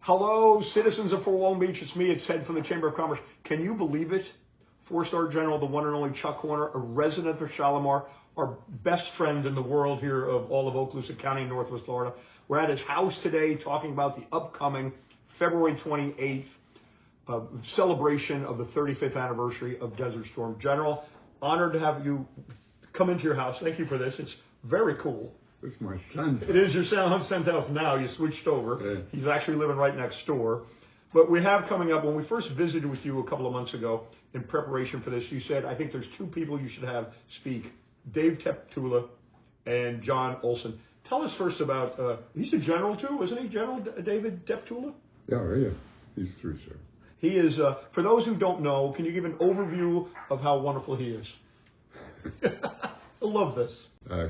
Hello, citizens of Fort Walton Beach. It's me. It's Ted from the Chamber of Commerce. Can you believe it? Four-star General, the one and only Chuck Horner, a resident of Shalimar, our best friend in the world here of all of Okaloosa County, Northwest Florida. We're at his house today talking about the upcoming February 28th celebration of the 35th anniversary of Desert Storm. General, honored to have you come into your house. Thank you for this. It's very cool. It's my son's house. It is your son's house now. You switched over. Yeah. He's actually living right next door. But we have coming up, when we first visited with you a couple of months ago in preparation for this, you said, I think there's two people you should have speak, Dave Teptula and John Olson. Tell us first about, he's a general too, isn't he, General David Teptula? Yeah. He's 3-star. He is, for those who don't know, can you give an overview of how wonderful he is? I love this.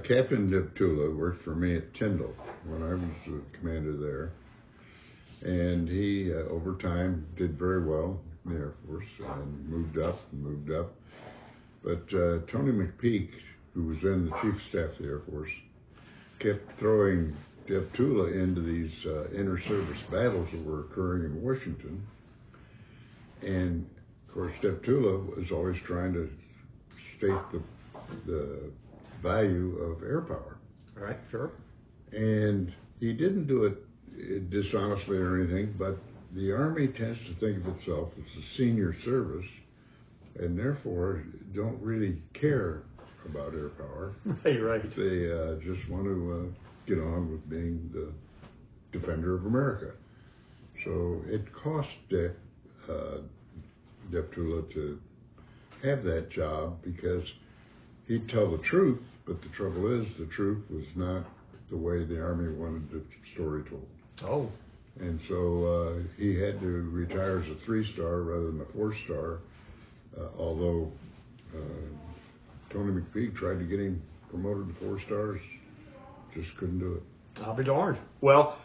Captain Teptula worked for me at Tyndall when I was the commander there. And he, over time, did very well in the Air Force and moved up. But Tony McPeak, who was then the Chief of Staff of the Air Force, kept throwing Teptula into these inter-service battles that were occurring in Washington. And, of course, Teptula was always trying to state the value of air power. All right, sure. And he didn't do it dishonestly or anything, but the Army tends to think of itself as a senior service and therefore don't really care about air power. Right. They just want to get on with being the defender of America. So it cost Teptula to have that job because he'd tell the truth, but the trouble is the truth was not the way the Army wanted the story told. Oh. And so he had to retire as a 3-star rather than a 4-star, although Tony McPeak tried to get him promoted to 4 stars, just couldn't do it. I'll be darned. Well,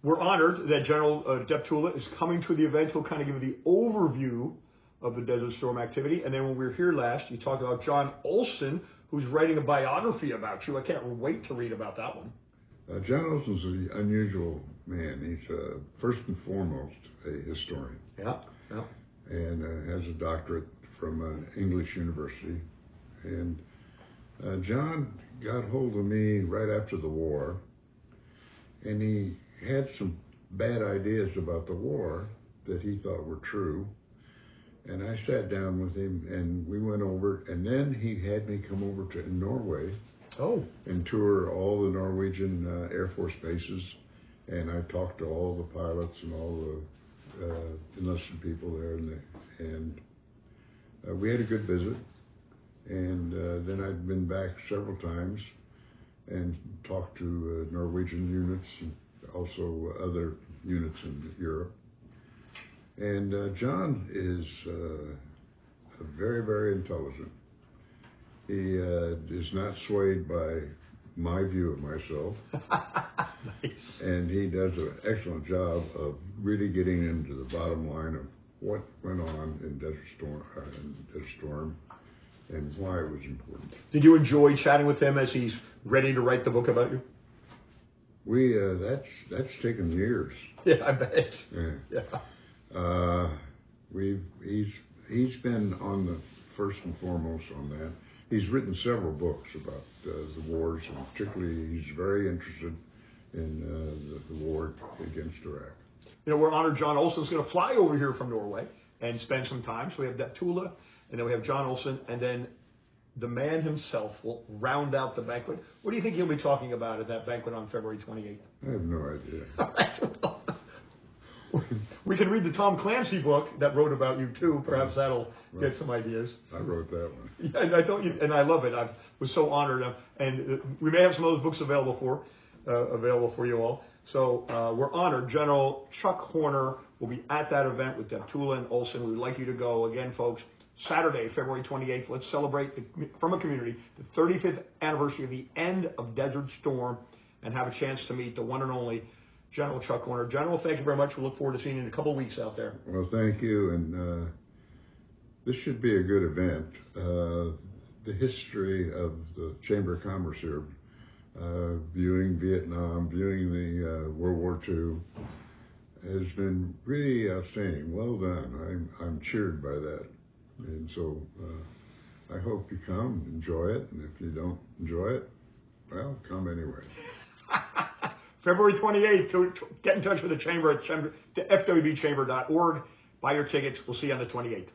we're honored that General Teptula is coming to the event. He'll kind of give you the overview of the Desert Storm activity. And then when we were here last, you talked about John Olson, who's writing a biography about you. I can't wait to read about that one. John Olson's an unusual man. He's first and foremost a historian. Yeah. And has a doctorate from an English university. And John got hold of me right after the war, and he had some bad ideas about the war that he thought were true. And I sat down with him, and we went over, and then he had me come over to Norway and tour all the Norwegian Air Force bases, and I talked to all the pilots and all the enlisted people there, and we had a good visit. And then I'd been back several times and talked to Norwegian units and also other units in Europe. And John is very, very intelligent. He is not swayed by my view of myself. Nice. And he does an excellent job of really getting into the bottom line of what went on in Desert Storm and why it was important. Did you enjoy chatting with him as he's ready to write the book about you? We that's taken years. Yeah, I bet. Yeah. He's been on the first and foremost on that. He's written several books about the wars, and particularly he's very interested in the war against Iraq. You know, we're honored John Olson's going to fly over here from Norway and spend some time. So we have Teptula, and then we have John Olson, and then the man himself will round out the banquet. What do you think he'll be talking about at that banquet on February 28th? I have no idea. We can read the Tom Clancy book that wrote about you too. Perhaps that'll get some ideas. I wrote that one. Yeah, and I thought and I love it. I was so honored, and we may have some of those books available for you all. So we're honored. General Chuck Horner will be at that event with Teptula and Olson. We would like you to go again, folks. Saturday, February 28th. Let's celebrate from a community the 35th anniversary of the end of Desert Storm, and have a chance to meet the one and only General Chuck Horner. General, thank you very much. We look forward to seeing you in a couple of weeks out there. Well, thank you, and this should be a good event. The history of the Chamber of Commerce here, viewing Vietnam, viewing the World War II, has been really outstanding. Well done. I'm cheered by that. And so I hope you come, enjoy it. And if you don't enjoy it, well, come anyway. February 28th, get in touch with the chamber at fwbchamber.org. Buy your tickets. We'll see you on the 28th.